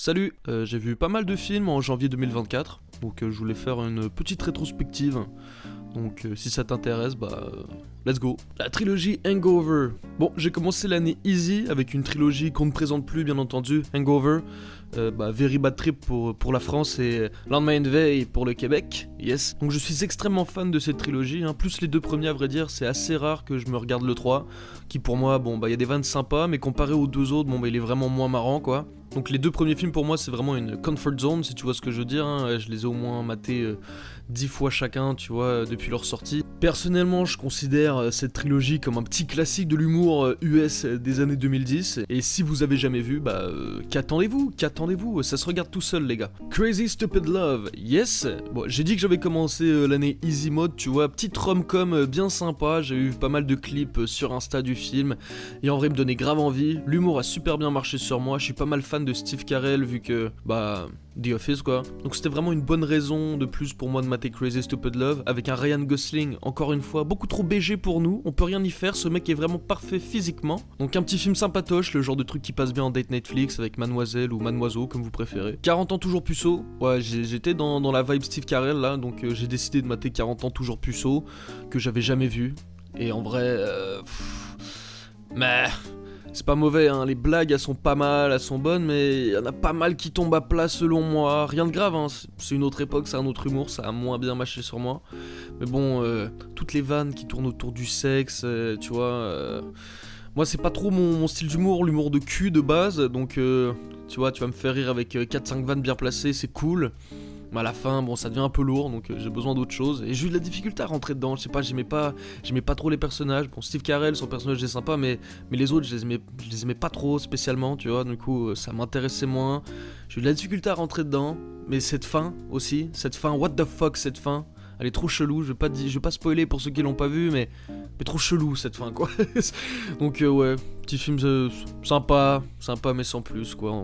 Salut, j'ai vu pas mal de films en janvier 2024, donc je voulais faire une petite rétrospective. Donc si ça t'intéresse, let's go. La trilogie Hangover. Bon, j'ai commencé l'année easy avec une trilogie qu'on ne présente plus bien entendu, Hangover. Very Bad Trip pour la France et Lendemain de veille pour le Québec, yes. Donc je suis extrêmement fan de cette trilogie, hein. Plus les deux premiers à vrai dire, c'est assez rare que je me regarde le 3, qui pour moi, y a des vannes sympas, mais comparé aux deux autres, il est vraiment moins marrant quoi. Donc les deux premiers films pour moi c'est vraiment une comfort zone si tu vois ce que je veux dire, hein. Je les ai au moins matés 10 fois chacun tu vois depuis leur sortie. Personnellement je considère cette trilogie comme un petit classique de l'humour US des années 2010. Et si vous avez jamais vu, qu'attendez-vous, ça se regarde tout seul les gars. Crazy Stupid Love, yes. Bon j'ai dit que j'avais commencé l'année easy mode tu vois, petite rom-com bien sympa. J'ai eu pas mal de clips sur Insta du film et en vrai il me donnait grave envie. L'humour a super bien marché sur moi, je suis pas mal fan de Steve Carell vu que The Office quoi. Donc c'était vraiment une bonne raison de plus pour moi de mater Crazy Stupid Love avec un Ryan Gosling encore une fois beaucoup trop BG pour nous, on peut rien y faire, ce mec est vraiment parfait physiquement. Donc un petit film sympatoche, le genre de truc qui passe bien en date Netflix avec Mademoiselle ou Mademoiseau comme vous préférez. 40 ans toujours puceau, ouais j'étais dans la vibe Steve Carell là, donc j'ai décidé de mater 40 ans toujours puceau que j'avais jamais vu. Et en vrai c'est pas mauvais, hein. Les blagues elles sont pas mal, elles sont bonnes, mais il y en a pas mal qui tombent à plat selon moi. Rien de grave, hein. C'est une autre époque, c'est un autre humour, ça a moins bien mâché sur moi. Mais bon, toutes les vannes qui tournent autour du sexe, tu vois... Moi c'est pas trop mon style d'humour, l'humour de cul de base, donc tu vois, tu vas me faire rire avec 4-5 vannes bien placées, c'est cool. Mais à la fin, ça devient un peu lourd, donc j'ai besoin d'autre chose. Et j'ai eu de la difficulté à rentrer dedans, je sais pas, j'aimais pas trop les personnages. Bon, Steve Carell, son personnage est sympa, mais les autres, je les aimais pas trop spécialement, tu vois. Du coup, ça m'intéressait moins. J'ai eu de la difficulté à rentrer dedans. Mais cette fin aussi, what the fuck, cette fin, elle est trop chelou. Je vais pas spoiler pour ceux qui l'ont pas vu, mais trop chelou cette fin, quoi. Donc ouais, petit film sympa mais sans plus, quoi.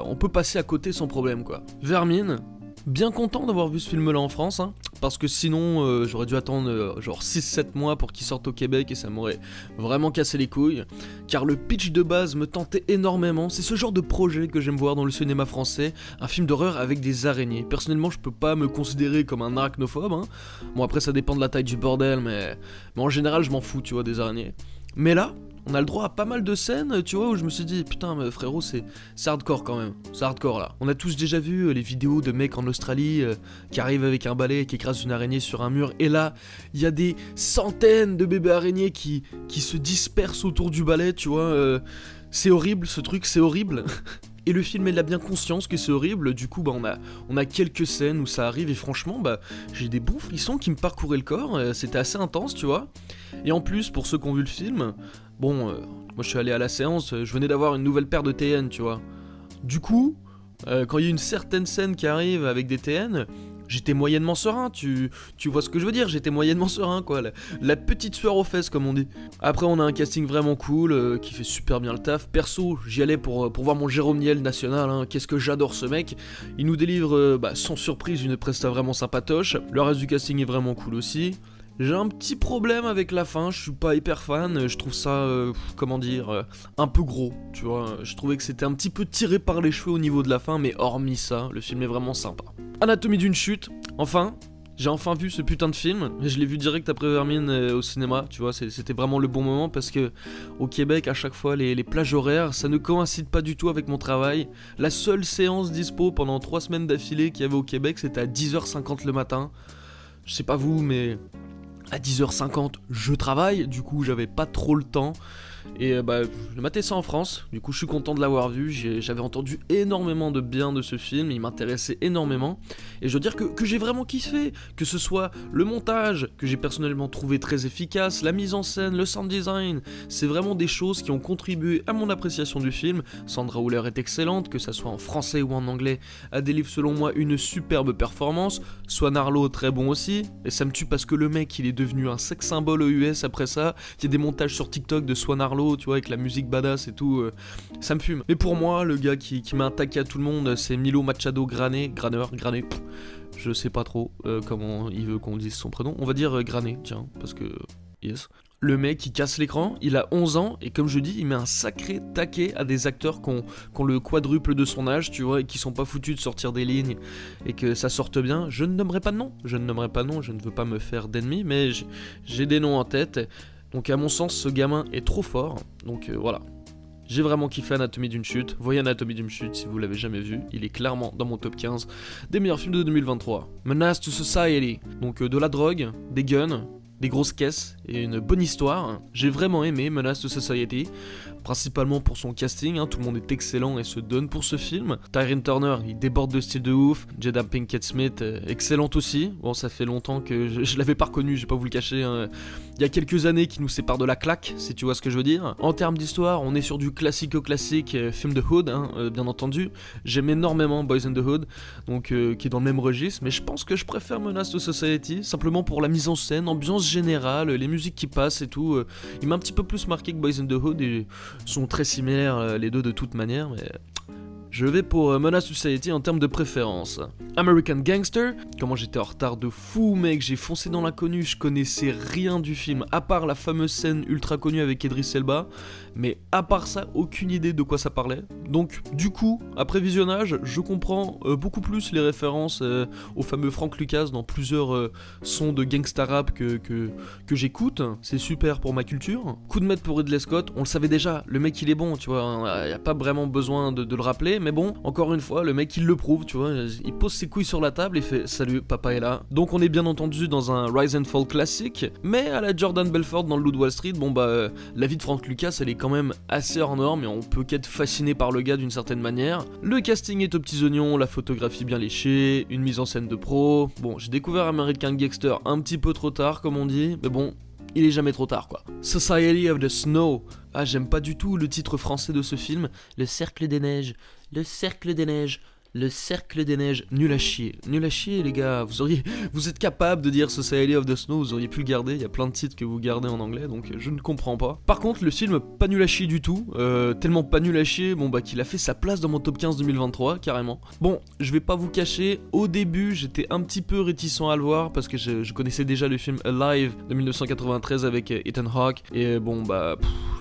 On peut passer à côté sans problème, quoi. Vermine. Bien content d'avoir vu ce film là en France, hein, parce que sinon j'aurais dû attendre genre 6-7 mois pour qu'il sorte au Québec et ça m'aurait vraiment cassé les couilles, car le pitch de base me tentait énormément. C'est ce genre de projet que j'aime voir dans le cinéma français, un film d'horreur avec des araignées. Personnellement je peux pas me considérer comme un arachnophobe, hein. Bon après ça dépend de la taille du bordel, mais en général je m'en fous tu vois des araignées. Mais là, on a le droit à pas mal de scènes, tu vois, où je me suis dit, putain, mais frérot, c'est hardcore quand même. C'est hardcore là. On a tous déjà vu les vidéos de mecs en Australie qui arrivent avec un balai et qui écrasent une araignée sur un mur. Et là, il y a des centaines de bébés araignées qui se dispersent autour du balai, tu vois. C'est horrible ce truc, c'est horrible. Et le film il a bien conscience que c'est horrible, du coup on a quelques scènes où ça arrive et franchement j'ai des bons frissons qui me parcouraient le corps, c'était assez intense tu vois. Et en plus pour ceux qui ont vu le film, moi je suis allé à la séance, je venais d'avoir une nouvelle paire de TN tu vois. Du coup, quand il y a une certaine scène qui arrive avec des TN, j'étais moyennement serein, tu vois ce que je veux dire, j'étais moyennement serein quoi, la petite sueur aux fesses comme on dit. Après on a un casting vraiment cool, qui fait super bien le taf. Perso, j'y allais pour voir mon Jérôme Niel national, hein. Qu'est-ce que j'adore ce mec. Il nous délivre sans surprise une presta vraiment sympatoche. Le reste du casting est vraiment cool aussi. J'ai un petit problème avec la fin, je suis pas hyper fan, je trouve ça, un peu gros, tu vois. Je trouvais que c'était un petit peu tiré par les cheveux au niveau de la fin, mais hormis ça, le film est vraiment sympa. Anatomie d'une chute, j'ai enfin vu ce putain de film, je l'ai vu direct après Vermine au cinéma, tu vois, c'était vraiment le bon moment parce que au Québec à chaque fois les plages horaires ça ne coïncide pas du tout avec mon travail. La seule séance dispo pendant 3 semaines d'affilée qu'il y avait au Québec c'était à 10h50 le matin. Je sais pas vous mais à 10h50 je travaille, du coup j'avais pas trop le temps. Et je matais ça en France, du coup je suis content de l'avoir vu, j'avais entendu énormément de bien de ce film, il m'intéressait énormément, et je veux dire que j'ai vraiment kiffé, que ce soit le montage, que j'ai personnellement trouvé très efficace, la mise en scène, le sound design, c'est vraiment des choses qui ont contribué à mon appréciation du film. Sandra Hüller est excellente, que ça soit en français ou en anglais, elle délivre selon moi une superbe performance, Swan Arlo très bon aussi, et ça me tue parce que le mec il est devenu un sex symbole aux US après ça, il y a des montages sur TikTok de Swan Arlo, tu vois, avec la musique badass et tout, ça me fume. Mais pour moi, le gars qui met un taquet à tout le monde, c'est Milo Machado Grané, je sais pas trop comment il veut qu'on dise son prénom, on va dire Grané, tiens, parce que, yes. Le mec il casse l'écran, il a 11 ans et comme je dis, il met un sacré taquet à des acteurs qui ont le quadruple de son âge, tu vois, et qui sont pas foutus de sortir des lignes et que ça sorte bien. Je ne nommerai pas de nom, je ne veux pas me faire d'ennemis, mais j'ai des noms en tête. Donc à mon sens, ce gamin est trop fort, donc voilà. J'ai vraiment kiffé Anatomie d'une chute. Voyez Anatomie d'une chute si vous l'avez jamais vu. Il est clairement dans mon top 15 des meilleurs films de 2023. Menace to Society. Donc de la drogue, des guns, des grosses caisses et une bonne histoire. J'ai vraiment aimé Menace to Society, principalement pour son casting, tout le monde est excellent et se donne pour ce film. Tyrone Turner, il déborde de style de ouf. Jada Pinkett Smith, excellente aussi. Bon, ça fait longtemps que je l'avais pas reconnu, j'ai pas vous le cacher. Il y a quelques années qui nous séparent de la claque, si tu vois ce que je veux dire. En termes d'histoire, on est sur du classico-classique film de Hood, bien entendu. J'aime énormément Boys in the Hood, donc qui est dans le même registre, mais je pense que je préfère Menace to Society, simplement pour la mise en scène, ambiance générale, les musiques qui passent et tout. Il m'a un petit peu plus marqué que Boys in the Hood et sont très similaires les deux de toute manière, mais je vais pour Menace to Society en termes de préférence. American Gangster, comment j'étais en retard de fou mec, j'ai foncé dans l'inconnu, je connaissais rien du film, à part la fameuse scène ultra connue avec Idris Elba, mais à part ça, aucune idée de quoi ça parlait. Donc du coup, après visionnage, je comprends beaucoup plus les références au fameux Frank Lucas dans plusieurs sons de gangsta rap que j'écoute, c'est super pour ma culture. Coup de maître pour Ridley Scott, on le savait déjà, le mec il est bon, tu vois, y a pas vraiment besoin de le rappeler, mais bon, encore une fois, le mec il le prouve, tu vois, il pose ses couilles sur la table et fait salut, papa est là. Donc on est bien entendu dans un Rise and Fall classique, mais à la Jordan Belfort dans le Loup de Wall Street, bon bah la vie de Frank Lucas elle est quand même assez hors norme et on peut qu'être fasciné par le gars d'une certaine manière. Le casting est aux petits oignons, la photographie bien léchée, une mise en scène de pro. Bon, j'ai découvert American Gangster un petit peu trop tard comme on dit, mais bon, il est jamais trop tard quoi. Society of the Snow. Ah, j'aime pas du tout le titre français de ce film. Le Cercle des Neiges. Le Cercle des Neiges. Le Cercle des Neiges, nul à chier les gars, vous êtes capable de dire Society of the Snow, vous auriez pu le garder, il y a plein de titres que vous gardez en anglais, donc je ne comprends pas. Par contre, le film, pas nul à chier du tout, tellement pas nul à chier, bon bah qu'il a fait sa place dans mon top 15 2023, carrément. Bon, je vais pas vous cacher, au début, j'étais un petit peu réticent à le voir, parce que je connaissais déjà le film Alive de 1993 avec Ethan Hawke, et bon bah,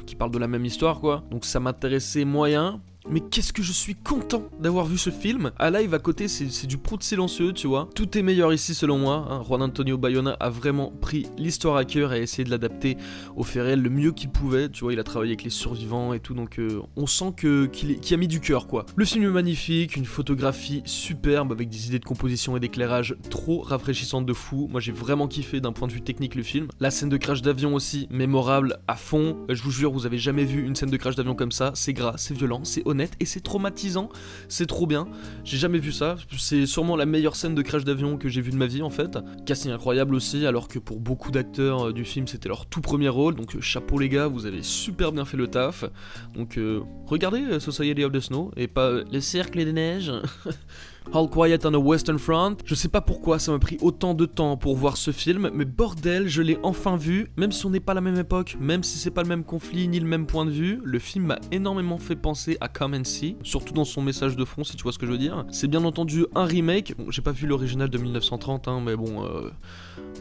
qui parle de la même histoire quoi, donc ça m'intéressait moyen. Mais qu'est-ce que je suis content d'avoir vu ce film. Alive à côté c'est du prout silencieux tu vois. Tout est meilleur ici selon moi, Juan Antonio Bayona a vraiment pris l'histoire à cœur et a essayé de l'adapter au fait réel le mieux qu'il pouvait. Tu vois, il a travaillé avec les survivants et tout, donc on sent qu'il a mis du cœur quoi. Le film est magnifique, une photographie superbe avec des idées de composition et d'éclairage trop rafraîchissantes de fou. Moi j'ai vraiment kiffé d'un point de vue technique le film. La scène de crash d'avion aussi mémorable à fond. Je vous jure, vous avez jamais vu une scène de crash d'avion comme ça. C'est gras, c'est violent, c'est honnête et c'est traumatisant, c'est trop bien. J'ai jamais vu ça, c'est sûrement la meilleure scène de crash d'avion que j'ai vue de ma vie en fait. Casting incroyable aussi, alors que pour beaucoup d'acteurs du film c'était leur tout premier rôle, donc chapeau les gars, vous avez super bien fait le taf. Donc regardez Society of the Snow et pas Les Cercles des Neiges. All Quiet on the Western Front. Je sais pas pourquoi ça m'a pris autant de temps pour voir ce film, mais bordel, je l'ai enfin vu, même si on n'est pas à la même époque, même si c'est pas le même conflit ni le même point de vue, le film m'a énormément fait penser à Come and See, surtout dans son message de fond si tu vois ce que je veux dire. C'est bien entendu un remake, bon j'ai pas vu l'original de 1930 mais bon,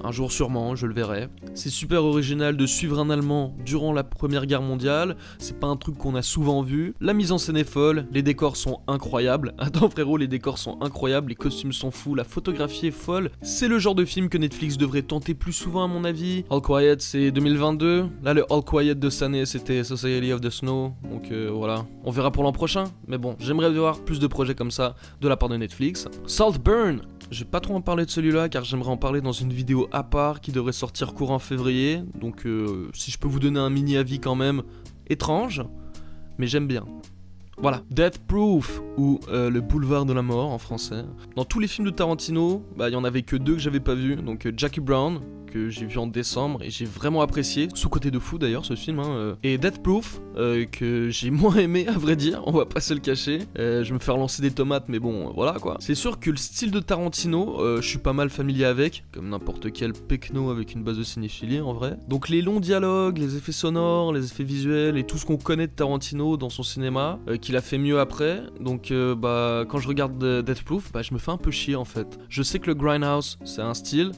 un jour sûrement, je le verrai. C'est super original de suivre un Allemand durant la Première Guerre mondiale, c'est pas un truc qu'on a souvent vu. La mise en scène est folle, les décors sont incroyables. Attends frérot, les décors sont incroyables, les costumes sont fous, la photographie est folle. C'est le genre de film que Netflix devrait tenter plus souvent à mon avis. All Quiet c'est 2022, là le All Quiet de cette année c'était Society of the Snow, donc voilà. On verra pour l'an prochain, mais bon, j'aimerais voir plus de projets comme ça de la part de Netflix. Saltburn, je vais pas trop en parler de celui-là car j'aimerais en parler dans une vidéo à part qui devrait sortir courant février, donc si je peux vous donner un mini avis quand même, étrange, mais j'aime bien. Voilà, Death Proof ou le boulevard de la mort en français. Dans tous les films de Tarantino, il y en avait que deux que j'avais pas vu, donc Jackie Brown que j'ai vu en décembre et j'ai vraiment apprécié, sous côté de fou d'ailleurs ce film, et Death Proof que j'ai moins aimé à vrai dire, on va pas se le cacher. Je me fais relancer des tomates mais bon voilà quoi. C'est sûr que le style de Tarantino, je suis pas mal familier avec, comme n'importe quel pecno avec une base de cinéphilie en vrai. Donc les longs dialogues, les effets sonores, les effets visuels et tout ce qu'on connaît de Tarantino dans son cinéma, qu'il a fait mieux après. Donc quand je regarde Death Proof, je me fais un peu chier en fait. Je sais que le Grindhouse c'est un style,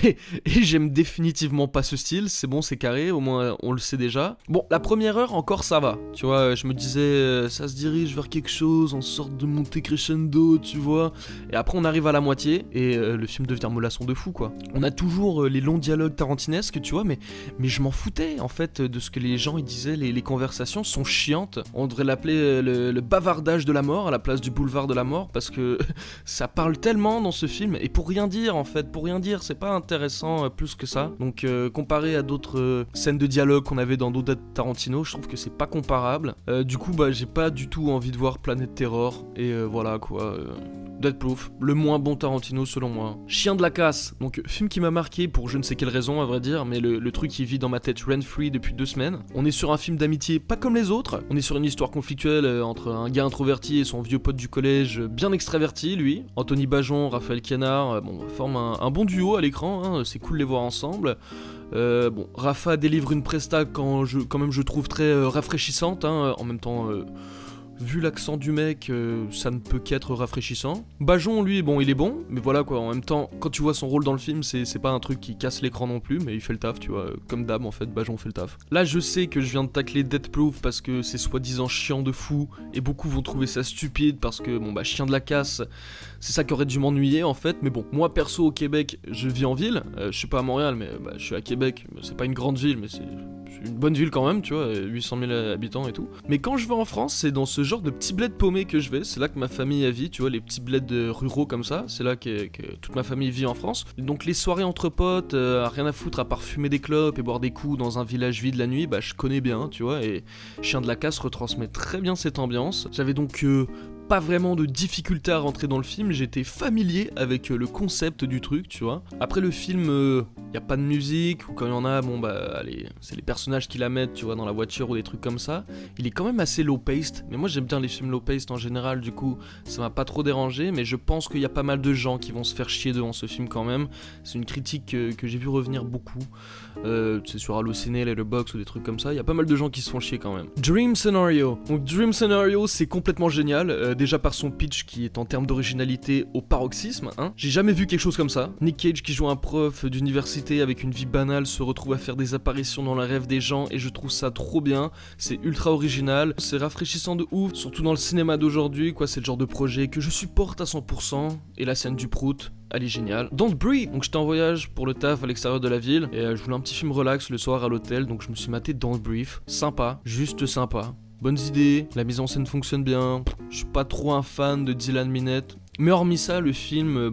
Et j'aime définitivement pas ce style, c'est bon, c'est carré, au moins on le sait déjà. Bon, la première heure encore ça va, tu vois, je me disais ça se dirige vers quelque chose, en sorte de montée crescendo, tu vois. Et après on arrive à la moitié et le film devient mollasson de fou quoi. On a toujours les longs dialogues tarantinesques, tu vois, mais je m'en foutais en fait de ce que les gens ils disaient, les conversations sont chiantes. On devrait l'appeler le bavardage de la mort à la place du boulevard de la mort parce que ça parle tellement dans ce film et pour rien dire en fait, pour rien dire, c'est pas intéressant plus que ça. Donc comparé à d'autres scènes de dialogue qu'on avait dans d'autres Tarantino, je trouve que c'est pas comparable. Du coup bah j'ai pas du tout envie de voir Planète Terror et voilà quoi. Death Proof, le moins bon Tarantino selon moi. Chien de la casse, donc film qui m'a marqué pour je ne sais quelle raison à vrai dire, mais le truc qui vit dans ma tête rent-free depuis 2 semaines. On est sur un film d'amitié pas comme les autres, on est sur une histoire conflictuelle entre un gars introverti et son vieux pote du collège bien extraverti lui. Anthony Bajon, Raphaël Quenard, forment un bon duo à l'écran, hein, c'est cool de les voir ensemble. Bon, Rafa délivre une presta quand même je trouve très rafraîchissante, hein, en même temps... Vu l'accent du mec, ça ne peut qu'être rafraîchissant. Bajon, lui, bon, il est bon, mais voilà quoi, en même temps, quand tu vois son rôle dans le film, c'est pas un truc qui casse l'écran non plus, mais il fait le taf, tu vois, comme d'hab en fait, Bajon fait le taf. Là, je sais que je viens de tacler Death Proof parce que c'est soi-disant chiant de fou, et beaucoup vont trouver ça stupide parce que, bon bah, chien de la casse, c'est ça qui aurait dû m'ennuyer en fait, mais bon, moi perso au Québec, je vis en ville, je suis pas à Montréal, mais bah, je suis à Québec, c'est pas une grande ville, mais c'est une bonne ville quand même, tu vois, 800 000 habitants et tout. Mais quand je vais en France, c'est dans ce genre de petits bleds paumés que je vais, c'est là que ma famille vit, tu vois, les petits bleds ruraux comme ça, c'est là que toute ma famille vit en France. Donc les soirées entre potes, rien à foutre à part fumer des clopes et boire des coups dans un village vide la nuit, bah je connais bien, tu vois, et Chien de la casse retransmet très bien cette ambiance. J'avais donc pas vraiment de difficulté à rentrer dans le film, j'étais familier avec le concept du truc, tu vois. Après le film, y a pas de musique, ou quand il y en a, bon bah allez, c'est les personnages qui la mettent, tu vois, dans la voiture ou des trucs comme ça. Il est quand même assez low-paced, mais moi j'aime bien les films low-paced en général, du coup ça m'a pas trop dérangé, mais je pense qu'il y a pas mal de gens qui vont se faire chier devant ce film quand même. C'est une critique que j'ai vu revenir beaucoup, c'est sur Allociné, Letterboxd ou des trucs comme ça, il y a pas mal de gens qui se font chier quand même. Dream Scenario, donc Dream Scenario c'est complètement génial, déjà par son pitch qui est en termes d'originalité au paroxysme, hein. J'ai jamais vu quelque chose comme ça. Nick Cage qui joue un prof d'université avec une vie banale se retrouve à faire des apparitions dans le rêve des gens et je trouve ça trop bien, c'est ultra original, c'est rafraîchissant de ouf, surtout dans le cinéma d'aujourd'hui, quoi, c'est le genre de projet que je supporte à 100%, et la scène du prout, elle est géniale. Don't Breathe, donc j'étais en voyage pour le taf à l'extérieur de la ville, et je voulais un petit film relax le soir à l'hôtel, donc je me suis maté Don't Breathe, sympa, juste sympa. Bonnes idées, la mise en scène fonctionne bien, je suis pas trop un fan de Dylan Minnette, mais hormis ça, le film,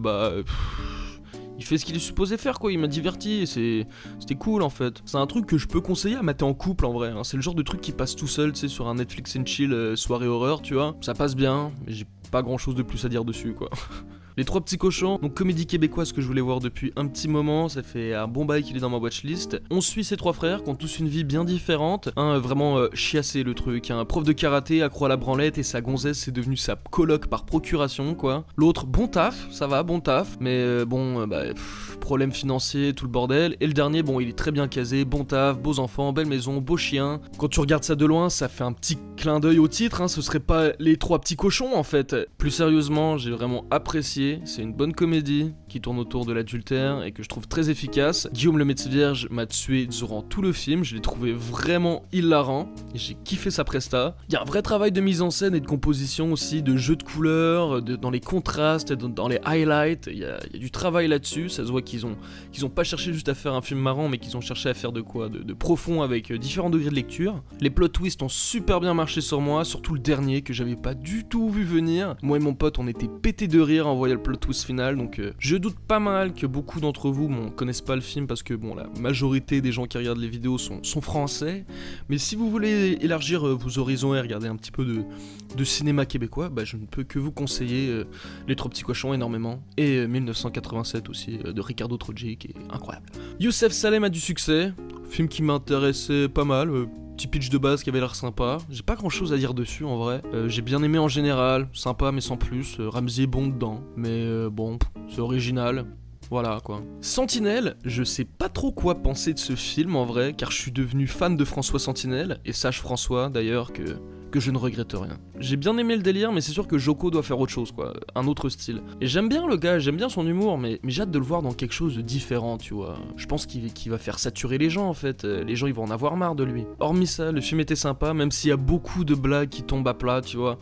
il fait ce qu'il est supposé faire quoi, il m'a diverti, c'était cool en fait. C'est un truc que je peux conseiller à mater en couple en vrai, hein. C'est le genre de truc qui passe tout seul, tu sais, sur un Netflix and chill soirée horreur, tu vois. Ça passe bien, mais j'ai pas grand chose de plus à dire dessus quoi. Les Trois Petits Cochons, donc comédie québécoise que je voulais voir depuis un petit moment, ça fait un bon bail qu'il est dans ma watchlist. On suit ces trois frères qui ont tous une vie bien différente. Un vraiment chiassé le truc, un prof de karaté accro à la branlette et sa gonzesse c'est devenu sa coloc par procuration quoi. L'autre bon taf, ça va, bon taf, mais problème financier, tout le bordel. Et le dernier, bon il est très bien casé, bon taf, beaux enfants, belle maison, beau chien. Quand tu regardes ça de loin, ça fait un petit clin d'œil au titre, hein, ce serait pas Les Trois Petits Cochons en fait. Plus sérieusement, j'ai vraiment apprécié. C'est une bonne comédie qui tourne autour de l'adultère et que je trouve très efficace. Guillaume le médecin vierge m'a tué durant tout le film, je l'ai trouvé vraiment hilarant et j'ai kiffé sa presta. Il y a un vrai travail de mise en scène et de composition aussi, de jeu de couleurs, dans les contrastes, dans les highlights, il y a du travail là-dessus, ça se voit qu'ils ont pas cherché juste à faire un film marrant mais qu'ils ont cherché à faire de quoi, de profond avec différents degrés de lecture. Les plot twists ont super bien marché sur moi, surtout le dernier que j'avais pas du tout vu venir. Moi et mon pote on était pétés de rire en voyant le plot twist final, donc je doute pas mal que beaucoup d'entre vous connaissent pas le film parce que bon la majorité des gens qui regardent les vidéos sont français, mais si vous voulez élargir vos horizons et regarder un petit peu de cinéma québécois, je ne peux que vous conseiller Les Trois Petits Cochons énormément, et 1987 aussi de Ricardo Trogi qui est incroyable. Youssef Salem a du succès, film qui m'intéressait pas mal, petit pitch de base qui avait l'air sympa. J'ai pas grand chose à dire dessus en vrai. J'ai bien aimé en général, sympa mais sans plus. Ramsey est bon dedans, mais bon, c'est original. Voilà quoi. Sentinelle, je sais pas trop quoi penser de ce film en vrai, car je suis devenu fan de François Sentinelle, et sache François d'ailleurs que que je ne regrette rien. J'ai bien aimé le délire, mais c'est sûr que Joko doit faire autre chose, quoi, un autre style. Et j'aime bien le gars, j'aime bien son humour, mais j'ai hâte de le voir dans quelque chose de différent, tu vois. Je pense qu'il va faire saturer les gens, en fait. Les gens, ils vont en avoir marre de lui. Hormis ça, le film était sympa, même s'il y a beaucoup de blagues qui tombent à plat, tu vois.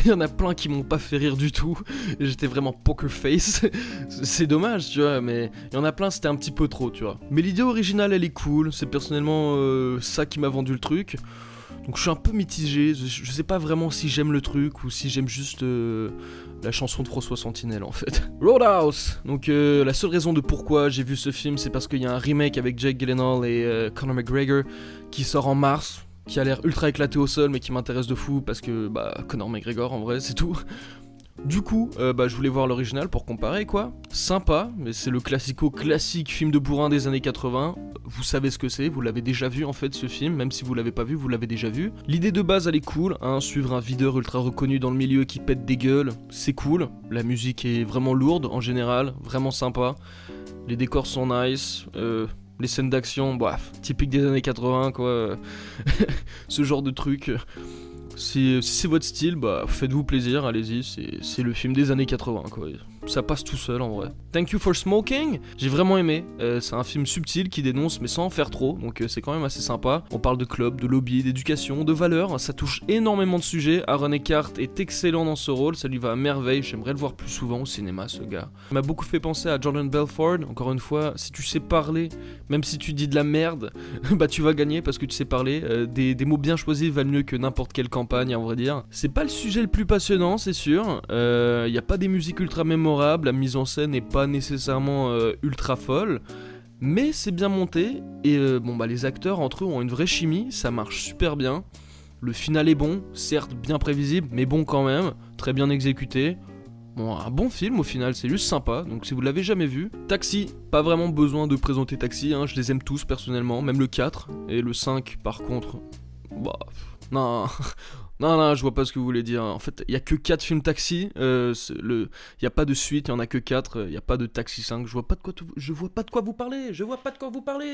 Il y en a plein qui m'ont pas fait rire du tout. J'étais vraiment poker face. C'est dommage, tu vois, mais il y en a plein, c'était un petit peu trop, tu vois. Mais l'idée originale, elle est cool. C'est personnellement ça qui m'a vendu le truc. Donc je suis un peu mitigé, je sais pas vraiment si j'aime le truc ou si j'aime juste la chanson de François Sentinelle en fait. Roadhouse. Donc la seule raison de pourquoi j'ai vu ce film, c'est parce qu'il y a un remake avec Jake Gyllenhaal et Conor McGregor qui sort en mars, qui a l'air ultra éclaté au sol mais qui m'intéresse de fou parce que Conor McGregor en vrai c'est tout. Du coup, je voulais voir l'original pour comparer quoi. Sympa, mais c'est le classique film de bourrin des années 80. Vous savez ce que c'est, vous l'avez déjà vu en fait ce film, même si vous l'avez pas vu, vous l'avez déjà vu. L'idée de base elle est cool, hein, suivre un videur ultra reconnu dans le milieu qui pète des gueules, c'est cool. La musique est vraiment lourde en général, vraiment sympa. Les décors sont nice, les scènes d'action, typique des années 80 quoi. Ce genre de truc. Si c'est votre style, faites-vous plaisir, allez-y, c'est le film des années 80 quoi. Ça passe tout seul en vrai. Thank You for Smoking, j'ai vraiment aimé. C'est un film subtil qui dénonce mais sans en faire trop, donc c'est quand même assez sympa. On parle de club, de lobby, d'éducation, de valeurs, ça touche énormément de sujets. Aaron Eckhart est excellent dans ce rôle, ça lui va à merveille, j'aimerais le voir plus souvent au cinéma ce gars. Il m'a beaucoup fait penser à Jordan Belfort, encore une fois, si tu sais parler, même si tu dis de la merde, tu vas gagner parce que tu sais parler. Des mots bien choisis valent mieux que n'importe quelle campagne, en vrai dire. C'est pas le sujet le plus passionnant, c'est sûr. Y a pas des musiques ultra mémorables, la mise en scène n'est pas nécessairement ultra folle, mais c'est bien monté. Et les acteurs entre eux ont une vraie chimie, ça marche super bien. Le final est bon, certes bien prévisible, mais bon quand même, très bien exécuté. Bon, un bon film au final, c'est juste sympa, donc si vous l'avez jamais vu. Taxi, pas vraiment besoin de présenter Taxi, hein, je les aime tous personnellement, même le 4, et le 5 par contre, non, je vois pas ce que vous voulez dire. En fait, il y a que 4 films Taxi, il y a pas de suite, il y en a que 4, il y a pas de Taxi 5, je vois pas de quoi vous parlez,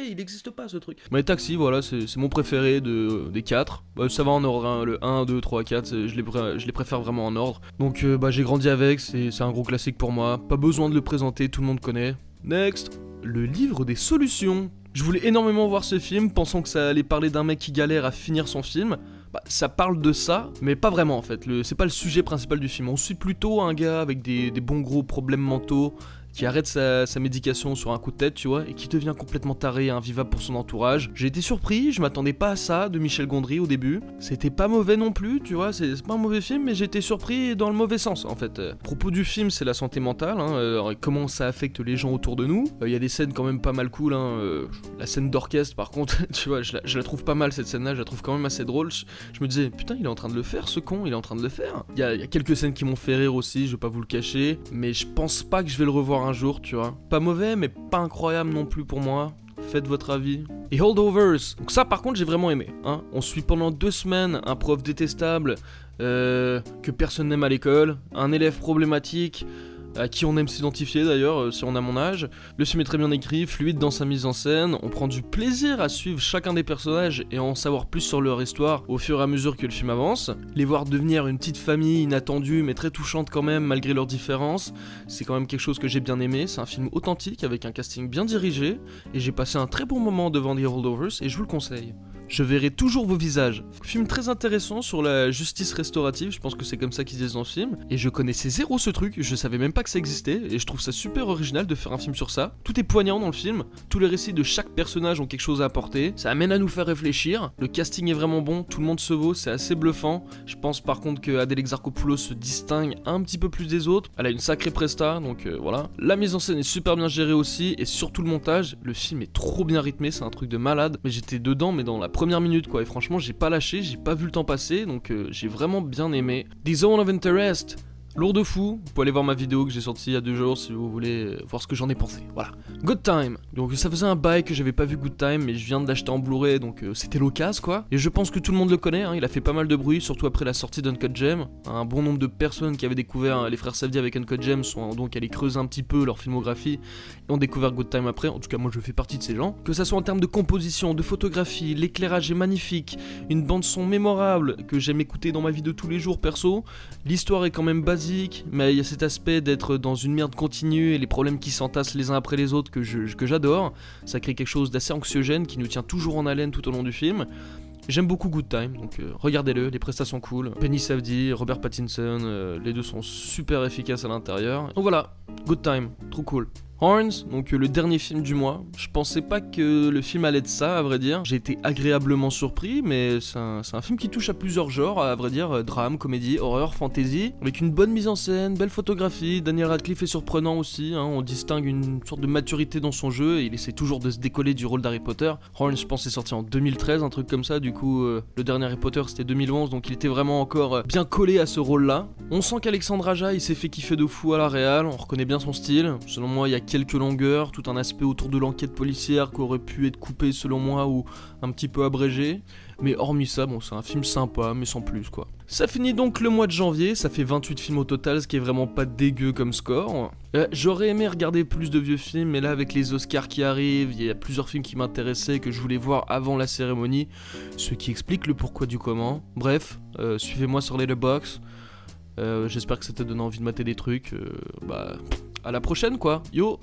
il existe pas ce truc. Mais Taxi, voilà, c'est mon préféré des 4. Ça va en ordre, hein, le 1, 2, 3, 4, je les préfère vraiment en ordre. Donc j'ai grandi avec, c'est un gros classique pour moi, pas besoin de le présenter, tout le monde connaît. Next, le livre des solutions. Je voulais énormément voir ce film, pensant que ça allait parler d'un mec qui galère à finir son film. Ça parle de ça, mais pas vraiment en fait, c'est pas le sujet principal du film. On suit plutôt un gars avec des bons gros problèmes mentaux, qui arrête sa médication sur un coup de tête, tu vois, et qui devient complètement taré et invivable pour son entourage. J'ai été surpris, je m'attendais pas à ça de Michel Gondry au début. C'était pas mauvais non plus, tu vois, c'est pas un mauvais film, mais j'ai été surpris dans le mauvais sens en fait. Propos du film, c'est la santé mentale, comment ça affecte les gens autour de nous. Il y a des scènes quand même pas mal cool, la scène d'orchestre par contre, tu vois, je la trouve pas mal cette scène-là, je la trouve quand même assez drôle. Je me disais, putain, il est en train de le faire ce con, il est en train de le faire. Il y a quelques scènes qui m'ont fait rire aussi, je vais pas vous le cacher, mais je pense pas que je vais le revoir un jour, tu vois. Pas mauvais, mais pas incroyable non plus pour moi. Faites votre avis. Et Holdovers. Donc ça par contre j'ai vraiment aimé. On suit pendant 2 semaines un prof détestable que personne n'aime à l'école, un élève problématique à qui on aime s'identifier d'ailleurs si on a mon âge. Le film est très bien écrit, fluide dans sa mise en scène, on prend du plaisir à suivre chacun des personnages et à en savoir plus sur leur histoire au fur et à mesure que le film avance. Les voir devenir une petite famille inattendue mais très touchante quand même malgré leurs différences, c'est quand même quelque chose que j'ai bien aimé. C'est un film authentique avec un casting bien dirigé et j'ai passé un très bon moment devant The Holdovers et je vous le conseille. Je verrai toujours vos visages. Film très intéressant sur la justice restaurative, je pense que c'est comme ça qu'ils disent dans le film. Et je connaissais zéro ce truc, je savais même pas que ça existait, et je trouve ça super original de faire un film sur ça. Tout est poignant dans le film, tous les récits de chaque personnage ont quelque chose à apporter, ça amène à nous faire réfléchir, le casting est vraiment bon, tout le monde se vaut, c'est assez bluffant. Je pense par contre que Adèle Exarchopoulos se distingue un petit peu plus des autres, elle a une sacrée presta, donc voilà. La mise en scène est super bien gérée aussi, et surtout le montage, le film est trop bien rythmé, c'est un truc de malade, mais j'étais dedans, mais dans la première minute quoi, et franchement j'ai pas lâché, j'ai pas vu le temps passer, donc j'ai vraiment bien aimé. The Zone of Interest, lourd de fou. Vous pouvez aller voir ma vidéo que j'ai sortie il y a 2 jours si vous voulez voir ce que j'en ai pensé. Voilà. Good Time. Donc ça faisait un bail que j'avais pas vu Good Time, mais je viens de l'acheter en Blu-ray, donc c'était l'occasion quoi. Et je pense que tout le monde le connaît, hein. Il a fait pas mal de bruit, surtout après la sortie d'Uncut Gem. Un bon nombre de personnes qui avaient découvert les frères Safdie avec Uncut Gem sont donc allés creuser un petit peu leur filmographie et ont découvert Good Time après. En tout cas, moi je fais partie de ces gens. Que ça soit en termes de composition, de photographie, l'éclairage est magnifique, une bande son mémorable que j'aime écouter dans ma vie de tous les jours perso. L'histoire est quand même basique, mais il y a cet aspect d'être dans une merde continue et les problèmes qui s'entassent les uns après les autres que j'adore. Ça crée quelque chose d'assez anxiogène qui nous tient toujours en haleine tout au long du film. J'aime beaucoup Good Time, donc regardez-le, les prestations cool. Penny Safdie, Robert Pattinson, les deux sont super efficaces à l'intérieur. Donc voilà, Good Time, trop cool. Horns, donc le dernier film du mois. Je pensais pas que le film allait être ça, à vrai dire. J'ai été agréablement surpris, mais c'est un film qui touche à plusieurs genres, à vrai dire, drame, comédie, horreur, fantasy, avec une bonne mise en scène, belle photographie. Daniel Radcliffe est surprenant aussi, hein, on distingue une sorte de maturité dans son jeu, et il essaie toujours de se décoller du rôle d'Harry Potter. Horns, je pense, est sorti en 2013, un truc comme ça, du coup, le dernier Harry Potter c'était 2011, donc il était vraiment encore bien collé à ce rôle-là. On sent qu'Alexandre Aja, il s'est fait kiffer de fou à la réal, on reconnaît bien son style. Selon moi, il y a quelques longueurs, tout un aspect autour de l'enquête policière qui aurait pu être coupé selon moi ou un petit peu abrégé. Mais hormis ça, bon, c'est un film sympa, mais sans plus quoi. Ça finit donc le mois de janvier, ça fait 28 films au total, ce qui est vraiment pas dégueu comme score. J'aurais aimé regarder plus de vieux films, mais là avec les Oscars qui arrivent, il y a plusieurs films qui m'intéressaient et que je voulais voir avant la cérémonie, ce qui explique le pourquoi du comment. Bref, suivez-moi sur Letterboxd. J'espère que ça t'a donné envie de mater des trucs. À la prochaine quoi, yo.